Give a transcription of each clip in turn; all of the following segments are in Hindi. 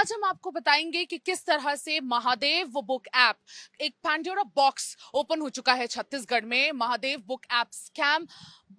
आज हम आपको बताएंगे कि किस तरह से महादेव बुक ऐप, एक पैंडोरा बॉक्स ओपन हो चुका है छत्तीसगढ़ में। महादेव बुक ऐप स्कैम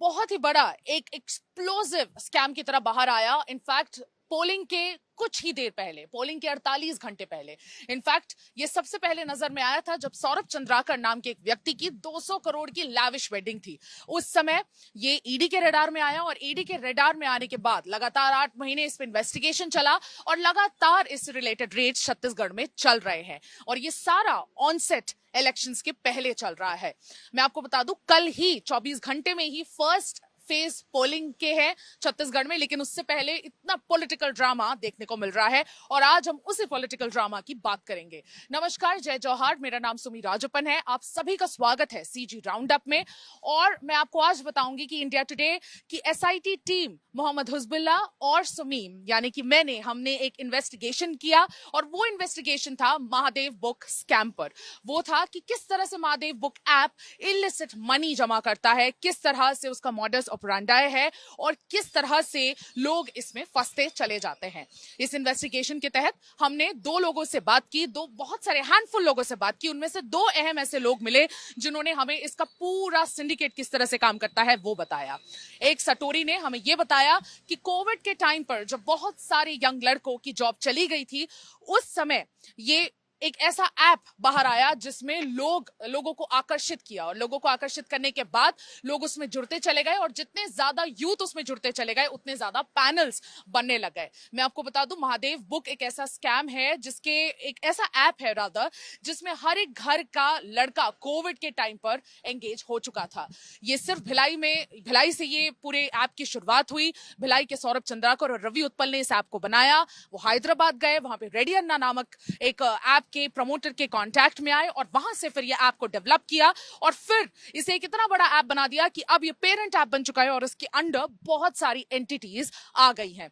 बहुत ही बड़ा एक एक्सप्लोसिव स्कैम की तरह बाहर आया। इनफैक्ट पोलिंग के कुछ ही देर पहले, पोलिंग के 48 घंटे पहले, इनफैक्ट ये सबसे पहले नजर में आया था जब सौरभ चंद्राकर नाम के एक व्यक्ति की 200 करोड़ की लैविश वेडिंग थी। उस समय ये ईडी के रडार में आया और ईडी के रडार में आने के बाद लगातार 8 महीने इस पर इन्वेस्टिगेशन चला और लगातार इस रिलेटेड रेड छत्तीसगढ़ में चल रहे हैं और ये सारा ऑनसेट इलेक्शंस के पहले चल रहा है। मैं आपको बता दूं, कल ही 24 घंटे में ही फर्स्ट फेज पोलिंग के हैं छत्तीसगढ़ में, लेकिन उससे पहले इतना पॉलिटिकल ड्रामा देखने को मिल रहा है और आज हम उसी पॉलिटिकल ड्रामा की बात करेंगे। नमस्कार, जय जौहार, मेरा नाम सुमी राजप्पन है। आप सभी का स्वागत है सीजी राउंड अप में। और मैं आपको आज बताऊंगी कि इंडिया टुडे की एसआईटी टीम मोहम्मद हुस्बिल्ला और सुमीम यानी कि हमने एक इन्वेस्टिगेशन किया और वो इन्वेस्टिगेशन था महादेव बुक स्कैम पर। वो था कि किस तरह से Mahadev book app illicit money जमा करता है, किस तरह से उसका मॉडस ऑपरेंडी है और किस तरह से लोग इसमें फंसते चले जाते हैं। इस इन्वेस्टिगेशन के तहत हमने 2 लोगों से बात की, बहुत सारे हैंडफुल लोगों से बात की। उनमें से 2 अहम ऐसे लोग मिले जिन्होंने हमें इसका पूरा सिंडिकेट किस तरह से काम करता है वो बताया। एक सटोरी ने हमें यह बताया कि कोविड के टाइम पर जब बहुत सारे यंग लड़कों की जॉब चली गई थी, उस समय ये एक ऐसा ऐप बाहर आया जिसमें लोगों को आकर्षित किया और लोगों को आकर्षित करने के बाद लोग उसमें जुड़ते चले गए और जितने ज्यादा यूथ उसमें जुड़ते चले गए उतने ज्यादा पैनल्स बनने लग गए। मैं आपको बता दूं, महादेव बुक एक ऐसा स्कैम है जिसके एक ऐसा ऐप है रादर जिसमें हर एक घर का लड़का कोविड के टाइम पर एंगेज हो चुका था। ये सिर्फ भिलाई से ये पूरे ऐप की शुरुआत हुई। भिलाई के सौरभ चंद्राकर और रवि उत्पल ने इस ऐप को बनाया। वो हैदराबाद गए, वहां पे रेडी अन्ना नामक एक ऐप के प्रमोटर के कांटेक्ट में आए और वहां से फिर ये ऐप को डेवलप किया और फिर इसे एक इतना बड़ा ऐप बना दिया कि अब ये पेरेंट ऐप बन चुका है और इसके अंडर बहुत सारी एंटिटीज आ गई हैं।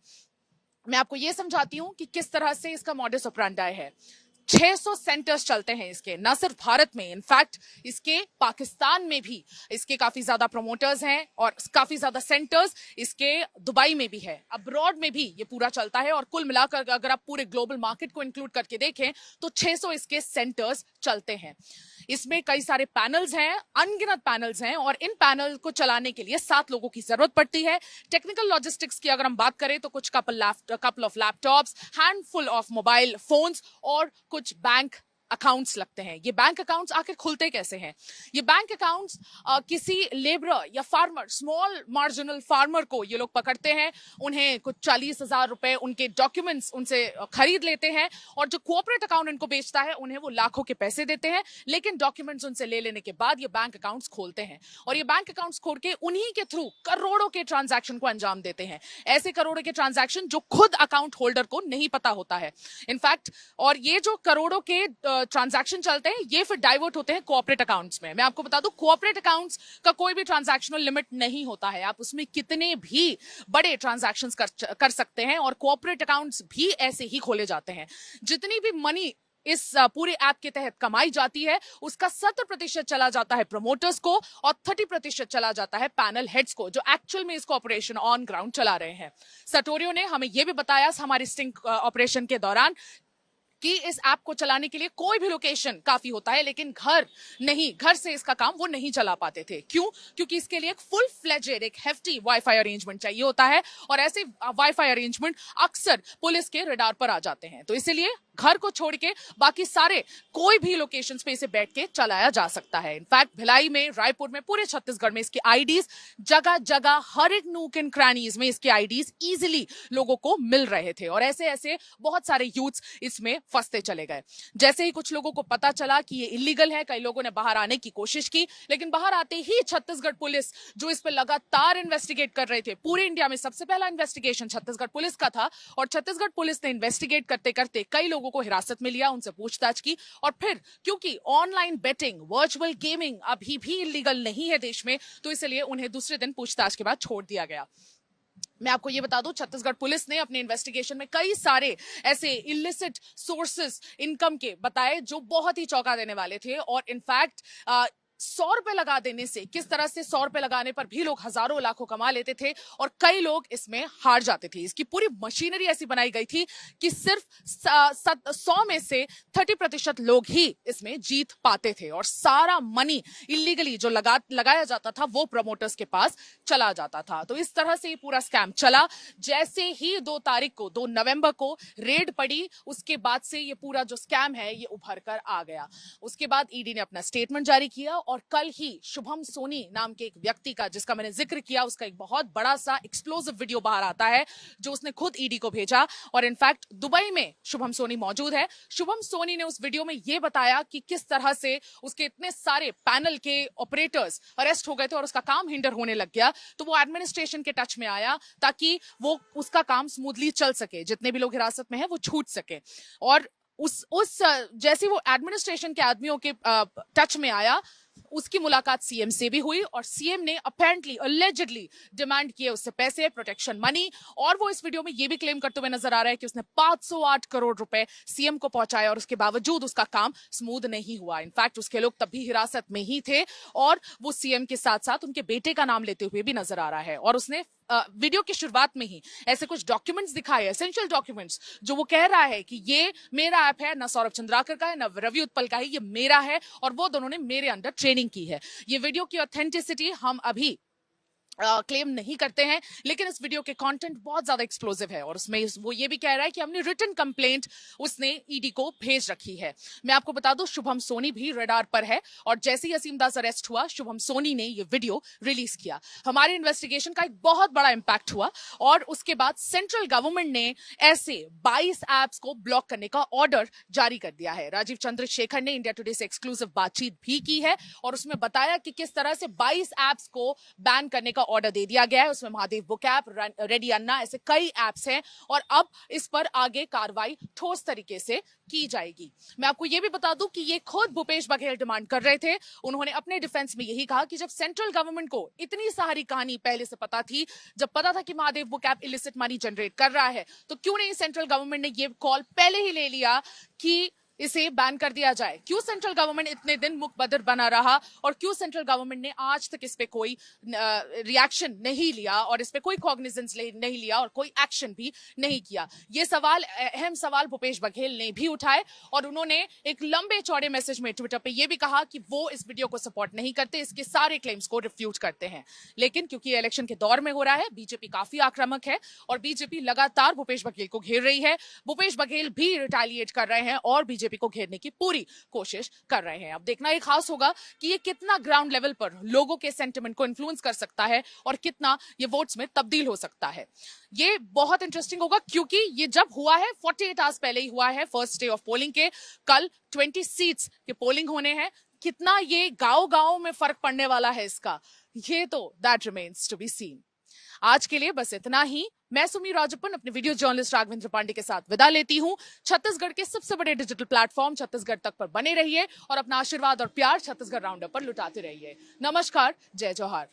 मैं आपको ये समझाती हूं कि किस तरह से इसका मॉडस ऑपरेंडी है। 600 सेंटर्स चलते हैं इसके, ना सिर्फ भारत में, इनफैक्ट इसके पाकिस्तान में भी इसके काफी ज्यादा प्रमोटर्स हैं और काफी ज्यादा सेंटर्स इसके दुबई में भी है, अब्रॉड में भी ये पूरा चलता है। और कुल मिलाकर अगर आप पूरे ग्लोबल मार्केट को इंक्लूड करके देखें तो 600 इसके सेंटर्स चलते हैं। इसमें कई सारे पैनल्स हैं, अनगिनत पैनल्स हैं और इन पैनल को चलाने के लिए 7 लोगों की जरूरत पड़ती है। टेक्निकल लॉजिस्टिक्स की अगर हम बात करें तो कुछ couple of laptops, handful of mobile phones और कुछ बैंक अकाउंट्स लगते हैं। ये बैंक अकाउंट्स आखिर खुलते कैसे हैं? ये बैंक अकाउंट्स किसी लेबरर या फार्मर, स्मॉल मार्जिनल फार्मर को ये लोग पकड़ते हैं, उन्हें कुछ 40,000 रुपए उनके डॉक्यूमेंट्स उनसे खरीद लेते हैं और जो कोऑपरेट अकाउंट इनको बेचता है उन्हें वो लाखों के पैसे देते हैं, लेकिन डॉक्यूमेंट्स उनसे ले लेने के बाद ये बैंक अकाउंट्स खोलते हैं और ये बैंक अकाउंट्स खोल के उन्हीं के थ्रू करोड़ों के ट्रांजैक्शन को अंजाम देते हैं। ऐसे करोड़ों के ट्रांजैक्शन जो खुद अकाउंट होल्डर को नहीं पता होता है इनफैक्ट। और ये जो करोड़ों के ट्रांजैक्शन चलते हैं ये फिर डाइवर्ट होते हैं कोऑपरेट अकाउंट्स में। मैं आपको बता दूं, कोऑपरेट अकाउंट्स का कोई भी ट्रांजैक्शनल लिमिट नहीं होता है, आप उसमें कितने भी बड़े ट्रांजैक्शंस कर सकते हैं और कोऑपरेट अकाउंट्स भी ऐसे ही खोले जाते हैं। जितनी भी मनी इस पूरे ऐप के तहत कमाई जाती है उसका 70% चला जाता है प्रमोटर्स को और 30% चला जाता है पैनल हेड्स को, जो एक्चुअल में इसको ऑपरेशन ऑन ग्राउंड चला रहे हैं। सटोरियो ने हमें यह भी बताया हमारी स्टिंग ऑपरेशन के दौरान कि इस ऐप को चलाने के लिए कोई भी लोकेशन काफी होता है, लेकिन घर से इसका काम वो नहीं चला पाते थे। क्यों? क्योंकि इसके लिए एक फुल फ्लेजेड, एक हेफ्टी वाईफाई अरेंजमेंट चाहिए होता है और ऐसे वाईफाई अरेंजमेंट अक्सर पुलिस के रडार पर आ जाते हैं। तो इसलिए घर को छोड़ के बाकी सारे कोई भी लोकेशंस पे इसे बैठ के चलाया जा सकता है। इनफैक्ट भिलाई में, रायपुर में, पूरे छत्तीसगढ़ में इसके आईडीज जगह जगह, हर एक नूक एंड क्रैनीज में इसके आईडीज इजीली लोगों को मिल रहे थे और ऐसे ऐसे बहुत सारे यूथ्स इसमें फंसते चले गए। जैसे ही कुछ लोगों को पता चला कि ये इलीगल है, कई लोगों ने बाहर आने की कोशिश की, लेकिन बाहर आते ही छत्तीसगढ़ पुलिस जो इस पर लगातार इन्वेस्टिगेट कर रहे थे, पूरे इंडिया में सबसे पहला इन्वेस्टिगेशन छत्तीसगढ़ पुलिस का था और छत्तीसगढ़ पुलिस ने इन्वेस्टिगेट करते करते कई लोगों को हिरासत में लिया, उनसे पूछताछ की और फिर क्योंकि ऑनलाइन बेटिंग, वर्चुअल गेमिंग अभी भी इलीगल नहीं है देश में, तो इसलिए उन्हें दूसरे दिन पूछताछ के बाद छोड़ दिया गया। मैं आपको ये बता दूं, छत्तीसगढ़ पुलिस ने अपने इन्वेस्टिगेशन में कई सारे ऐसे इलिसिट सोर्सेस इनकम के बताए जो बहुत ही चौंका देने वाले थे और इनफैक्ट 100 रुपए लगा देने से, किस तरह से 100 रुपए लगाने पर भी लोग हजारों लाखों कमा लेते थे और कई लोग इसमें हार जाते थे। इसकी पूरी मशीनरी ऐसी बनाई गई थी कि सिर्फ 100 में से 30% लोग ही इसमें जीत पाते थे और सारा मनी इलीगली जो लगाया जाता था वो प्रमोटर्स के पास चला जाता था। तो इस तरह से ये पूरा स्कैम चला। जैसे ही 2 नवंबर को रेड पड़ी, उसके बाद से ये पूरा जो स्कैम है ये उभर कर आ गया। उसके बाद ईडी ने अपना स्टेटमेंट जारी किया और कल ही शुभम सोनी नाम के एक व्यक्ति का, जिसका मैंने जिक्र किया, उसका एक बहुत बड़ा सा एक्सप्लोसिव वीडियो बाहर आता है जो उसने खुद ईडी को भेजा। और इनफैक्ट दुबई में शुभम सोनी मौजूद है। शुभम सोनी ने उस वीडियो में यह बताया कि किस तरह से उसके इतने सारे पैनल के ऑपरेटर्स अरेस्ट हो गए थे और उसका काम हिंडर होने लग गया। तो वो एडमिनिस्ट्रेशन के टच में आया ताकि वो उसका काम स्मूथली चल सके, जितने भी लोग हिरासत में हैं वो छूट सके। और उस जैसे वो एडमिनिस्ट्रेशन के आदमियों के टच में आया, उसकी मुलाकात सीएम से भी हुई और सीएम ने अपेरेंटली अलेजिडली डिमांड किए उससे पैसे, प्रोटेक्शन मनी। और वो इस वीडियो में ये भी क्लेम करते हुए नजर आ रहा है कि उसने 508 करोड़ रुपए सीएम को पहुंचाया और उसके बावजूद उसका काम स्मूथ नहीं हुआ। इनफैक्ट उसके लोग तब भी हिरासत में ही थे और वो सीएम के साथ साथ उनके बेटे का नाम लेते हुए भी नजर आ रहा है। और उसने वीडियो की शुरुआत में ही ऐसे कुछ डॉक्यूमेंट्स दिखाए, एसेंशियल डॉक्यूमेंट्स, जो वो कह रहा है कि ये मेरा ऐप है, ना सौरभ चंद्राकर का है ना रवि उत्पल का है, ये मेरा है और वो दोनों ने मेरे अंडर ट्रेनिंग की है। ये वीडियो की ऑथेंटिसिटी हम अभी क्लेम नहीं करते हैं, लेकिन इस वीडियो के कंटेंट बहुत ज्यादा एक्सप्लोसिव है और उसमें वो ये भी कह रहा है कि हमने रिटन कंप्लेंट उसने ईडी को भेज रखी है। मैं आपको बता दूं, शुभम सोनी भी रडार पर है और जैसे ही असीम दास अरेस्ट हुआ, शुभम सोनी ने ये वीडियो रिलीज किया। हमारे इन्वेस्टिगेशन का एक बहुत बड़ा इंपैक्ट हुआ और उसके बाद सेंट्रल गवर्नमेंट ने ऐसे 22 एप्स को ब्लॉक करने का ऑर्डर जारी कर दिया है। राजीव चंद्रशेखर ने इंडिया टुडे से एक्सक्लूसिव बातचीत भी की है और उसमें बताया कि किस तरह से 22 एप्स को बैन करने का ऑर्डर दे दिया गया है। उसमें महादेव बुक ऐप, रेडी अन्ना, ऐसे कई एप्स हैं और अब इस पर आगे कार्रवाई ठोस तरीके से की जाएगी। मैं आपको यह भी बता दूं कि ये खुद भूपेश बघेल डिमांड कर रहे थे। उन्होंने अपने डिफेंस में यही कहा कि जब सेंट्रल गवर्नमेंट को इतनी सारी कहानी पहले से पता थी, जब पता था कि Mahadev book app illicit money generate कर रहा है, तो क्यों नहीं सेंट्रल गवर्नमेंट ने ये कॉल पहले ही ले लिया कि इसे बैन कर दिया जाए। क्यों सेंट्रल गवर्नमेंट इतने दिन मुकबदर बना रहा और क्यों सेंट्रल गवर्नमेंट ने आज तक इस पे कोई रिएक्शन नहीं लिया और इस पे कोई कॉग्निजेंस नहीं लिया और कोई एक्शन भी नहीं किया। ये सवाल, अहम सवाल भूपेश बघेल ने भी उठाए और उन्होंने एक लंबे चौड़े मैसेज में ट्विटर पे ये भी कहा कि वो इस वीडियो को सपोर्ट नहीं करते, इसके सारे क्लेम्स को रिफ्यूट करते हैं। लेकिन क्योंकि इलेक्शन के दौर में हो रहा है, बीजेपी काफी आक्रामक है और बीजेपी लगातार भूपेश बघेल को घेर रही है। भूपेश बघेल भी रिटेलिएट कर रहे हैं और बीजेपी को घेरने की पूरी कोशिश कर रहे हैं। अब देखना ये खास होगा कि ये कितना ग्राउंड लेवल पर लोगों के सेंटिमेंट को इन्फ्लुएंस कर सकता है और कितना ये वोट्स में तब्दील हो सकता है। ये बहुत इंटरेस्टिंग होगा क्योंकि ये जब हुआ है 48 आवर्स पहले ही हुआ है, फर्स्ट डे ऑफ पोलिंग के। कल 20 सीट्स के पोलिंग होने हैं। कितना ये गांव-गांव में फर्क पड़ने वाला है इसका, ये तो that remains to be seen. आज के लिए बस इतना ही। मैं सुमी राजप्पन अपने वीडियो जर्नलिस्ट राघवेंद्र पांडे के साथ विदा लेती हूं। छत्तीसगढ़ के सबसे बड़े डिजिटल प्लेटफॉर्म छत्तीसगढ़ तक पर बने रहिए और अपना आशीर्वाद और प्यार छत्तीसगढ़ राउंडअप पर लुटाते रहिए। नमस्कार, जय जोहार।